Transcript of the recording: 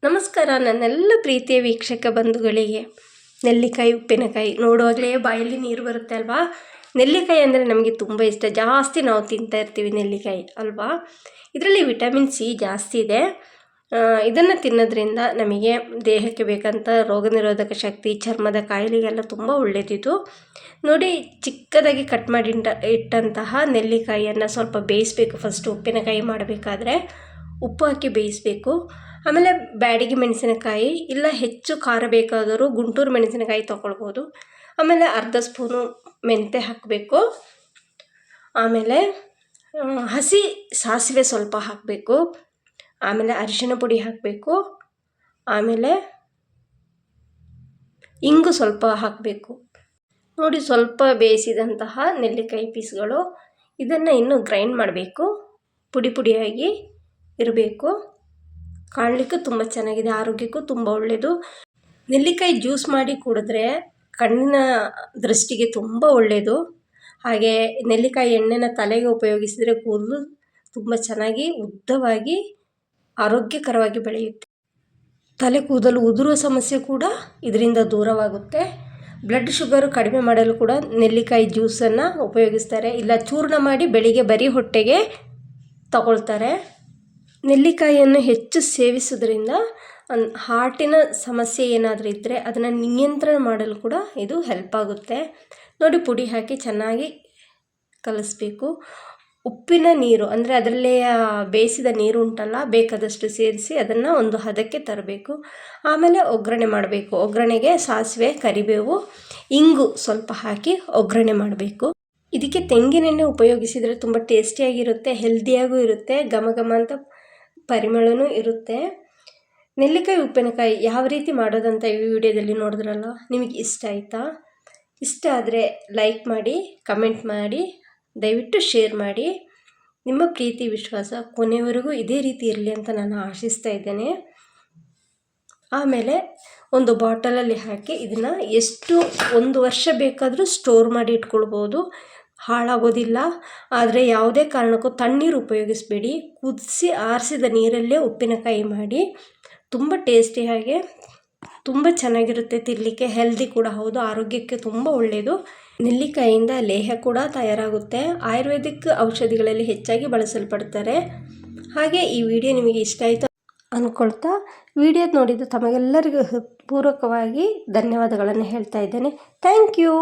ನಮಸ್ಕಾರ ನನ್ನೆಲ್ಲ ಪ್ರೀತಿಯ ವೀಕ್ಷಕ ಬಂಧುಗಳಿಗೆ. ನೆಲ್ಲಿಕಾಯಿ ಉಪ್ಪಿನಕಾಯಿ ನೋಡುವಾಗಲೇ ಬಾಯಲ್ಲಿ ನೀರು ಬರುತ್ತೆ ಅಲ್ವಾ. ನೆಲ್ಲಿಕಾಯಿ ಅಂದರೆ ನಮಗೆ ತುಂಬ ಇಷ್ಟ, ಜಾಸ್ತಿ ನಾವು ತಿಂತಾ ಇರ್ತೀವಿ ನೆಲ್ಲಿಕಾಯಿ ಅಲ್ವಾ. ಇದರಲ್ಲಿ ವಿಟಮಿನ್ ಸಿ ಜಾಸ್ತಿ ಇದೆ. ಇದನ್ನು ತಿನ್ನೋದ್ರಿಂದ ನಮಗೆ ದೇಹಕ್ಕೆ ಬೇಕಂತ ರೋಗ ನಿರೋಧಕ ಶಕ್ತಿ, ಚರ್ಮದ ಕಾಯಿಲೆಗೆಲ್ಲ ತುಂಬ ಒಳ್ಳೆಯದಿದು. ನೋಡಿ, ಚಿಕ್ಕದಾಗಿ ಕಟ್ ಮಾಡಿ ಇಟ್ಟಂತಹ ನೆಲ್ಲಿಕಾಯಿಯನ್ನು ಸ್ವಲ್ಪ ಬೇಯಿಸಬೇಕು. ಫಸ್ಟು ಉಪ್ಪಿನಕಾಯಿ ಮಾಡಬೇಕಾದ್ರೆ ಉಪ್ಪು ಹಾಕಿ ಬೇಯಿಸಬೇಕು. ಆಮೇಲೆ ಬ್ಯಾಡಗಿ ಮೆಣಸಿನಕಾಯಿ, ಇಲ್ಲ ಹೆಚ್ಚು ಖಾರ ಬೇಕಾದರೂ ಗುಂಟೂರು ಮೆಣಸಿನಕಾಯಿ ತೊಗೊಳ್ಬೋದು. ಆಮೇಲೆ ಅರ್ಧ ಸ್ಪೂನು ಮೆಂತ್ಯ ಹಾಕಬೇಕು. ಆಮೇಲೆ ಹಸಿ ಸಾಸಿವೆ ಸ್ವಲ್ಪ ಹಾಕಬೇಕು. ಆಮೇಲೆ ಅರಿಶಿಣ ಪುಡಿ ಹಾಕಬೇಕು. ಆಮೇಲೆ ಇಂಗು ಸ್ವಲ್ಪ ಹಾಕಬೇಕು. ನೋಡಿ, ಸ್ವಲ್ಪ ಬೇಯಿಸಿದಂತಹ ನೆಲ್ಲಿಕಾಯಿ ಪೀಸ್ಗಳು. ಇದನ್ನು ಇನ್ನು ಗ್ರೈಂಡ್ ಮಾಡಬೇಕು. ಪುಡಿ ಪುಡಿಯಾಗಿ ಇರಬೇಕು. ಕಾಣಲಿಕ್ಕೂ ತುಂಬ ಚೆನ್ನಾಗಿದೆ, ಆರೋಗ್ಯಕ್ಕೂ ತುಂಬ ಒಳ್ಳೆಯದು. ನೆಲ್ಲಿಕಾಯಿ ಜ್ಯೂಸ್ ಮಾಡಿ ಕುಡಿದ್ರೆ ಕಣ್ಣಿನ ದೃಷ್ಟಿಗೆ ತುಂಬ ಒಳ್ಳೆಯದು. ಹಾಗೆ ನೆಲ್ಲಿಕಾಯಿ ಎಣ್ಣೆನ ತಲೆಗೆ ಉಪಯೋಗಿಸಿದರೆ ಕೂದಲು ತುಂಬ ಚೆನ್ನಾಗಿ ಉದ್ದವಾಗಿ ಆರೋಗ್ಯಕರವಾಗಿ ಬೆಳೆಯುತ್ತೆ. ತಲೆ ಕೂದಲು ಉದುರುವ ಸಮಸ್ಯೆ ಕೂಡ ಇದರಿಂದ ದೂರವಾಗುತ್ತೆ. ಬ್ಲಡ್ ಶುಗರು ಕಡಿಮೆ ಮಾಡಲು ಕೂಡ ನೆಲ್ಲಿಕಾಯಿ ಜ್ಯೂಸನ್ನು ಉಪಯೋಗಿಸ್ತಾರೆ, ಇಲ್ಲ ಚೂರ್ಣ ಮಾಡಿ ಬೆಳಿಗ್ಗೆ ಬರೀ ಹೊಟ್ಟೆಗೆ ತಗೊಳ್ತಾರೆ. ನೆಲ್ಲಿಕಾಯಿಯನ್ನು ಹೆಚ್ಚು ಸೇವಿಸೋದ್ರಿಂದ ಹಾರ್ಟಿನ ಸಮಸ್ಯೆ ಏನಾದರೂ ಇದ್ದರೆ ಅದನ್ನು ನಿಯಂತ್ರಣ ಮಾಡಲು ಕೂಡ ಇದು ಹೆಲ್ಪ್ ಆಗುತ್ತೆ. ನೋಡಿ, ಪುಡಿ ಹಾಕಿ ಚೆನ್ನಾಗಿ ಕಲಿಸ್ಬೇಕು. ಉಪ್ಪಿನ ನೀರು ಅಂದರೆ ಅದರಲ್ಲೇ ಬೇಯಿಸಿದ ನೀರು ಉಂಟಲ್ಲ, ಬೇಕಾದಷ್ಟು ಸೇರಿಸಿ ಅದನ್ನು ಒಂದು ಹದಕ್ಕೆ ತರಬೇಕು. ಆಮೇಲೆ ಒಗ್ಗರಣೆ ಮಾಡಬೇಕು. ಒಗ್ಗರಣೆಗೆ ಸಾಸಿವೆ, ಕರಿಬೇವು, ಇಂಗು ಸ್ವಲ್ಪ ಹಾಕಿ ಒಗ್ಗರಣೆ ಮಾಡಬೇಕು. ಇದಕ್ಕೆ ತೆಂಗಿನೆಣ್ಣೆ ಉಪಯೋಗಿಸಿದರೆ ತುಂಬ ಟೇಸ್ಟಿಯಾಗಿರುತ್ತೆ, ಹೆಲ್ದಿಯಾಗೂ ಇರುತ್ತೆ, ಘಮ ಘಮ ಅಂತ ಪರಿಮಳನೂ ಇರುತ್ತೆ. ನೆಲ್ಲಿಕಾಯಿ ಉಪ್ಪಿನಕಾಯಿ ಯಾವ ರೀತಿ ಮಾಡೋದಂತ ಈ ವಿಡಿಯೋದಲ್ಲಿ ನೋಡಿದ್ರಲ್ಲ. ನಿಮಗೆ ಇಷ್ಟ ಆಯಿತಾ? ಇಷ್ಟ ಆದರೆ ಲೈಕ್ ಮಾಡಿ, ಕಮೆಂಟ್ ಮಾಡಿ, ದಯವಿಟ್ಟು ಶೇರ್ ಮಾಡಿ. ನಿಮ್ಮ ಪ್ರೀತಿ ವಿಶ್ವಾಸ ಕೊನೆಯವರೆಗೂ ಇದೇ ರೀತಿ ಇರಲಿ ಅಂತ ನಾನು ಆಶಿಸ್ತಾ ಇದ್ದೇನೆ. ಆಮೇಲೆ ಒಂದು ಬಾಟಲಲ್ಲಿ ಹಾಕಿ ಇದನ್ನು ಎಷ್ಟು 1 ವರ್ಷ ಬೇಕಾದರೂ ಸ್ಟೋರ್ ಮಾಡಿ ಇಟ್ಕೊಳ್ಬೋದು, ಹಾಳಾಗೋದಿಲ್ಲ. ಆದರೆ ಯಾವುದೇ ಕಾರಣಕ್ಕೂ ತಣ್ಣೀರು ಉಪಯೋಗಿಸಬೇಡಿ. ಕುದಿಸಿ ಆರಿಸಿದ ನೀರಲ್ಲೇ ಉಪ್ಪಿನಕಾಯಿ ಮಾಡಿ. ತುಂಬ ಟೇಸ್ಟಿಯಾಗಿ ತುಂಬ ಚೆನ್ನಾಗಿರುತ್ತೆ ತಿನ್ನಲಿಕ್ಕೆ, ಹೆಲ್ದಿ ಕೂಡ ಹೌದು, ಆರೋಗ್ಯಕ್ಕೆ ತುಂಬ ಒಳ್ಳೆಯದು. ನೆಲ್ಲಿಕಾಯಿಯಿಂದ ಲೇಹ ಕೂಡ ತಯಾರಾಗುತ್ತೆ. ಆಯುರ್ವೇದಿಕ್ ಔಷಧಿಗಳಲ್ಲಿ ಹೆಚ್ಚಾಗಿ ಬಳಸಲ್ಪಡ್ತಾರೆ. ಹಾಗೆ ಈ ವಿಡಿಯೋ ನಿಮಗೆ ಇಷ್ಟ ಆಯಿತು ಅಂದ್ಕೊಳ್ತಾ ವಿಡಿಯೋ ನೋಡಿದ್ದು ತಮಗೆಲ್ಲರಿಗೂ ಪೂರ್ವಕವಾಗಿ ಧನ್ಯವಾದಗಳನ್ನು ಹೇಳ್ತಾ ಇದ್ದೇನೆ. Thank you.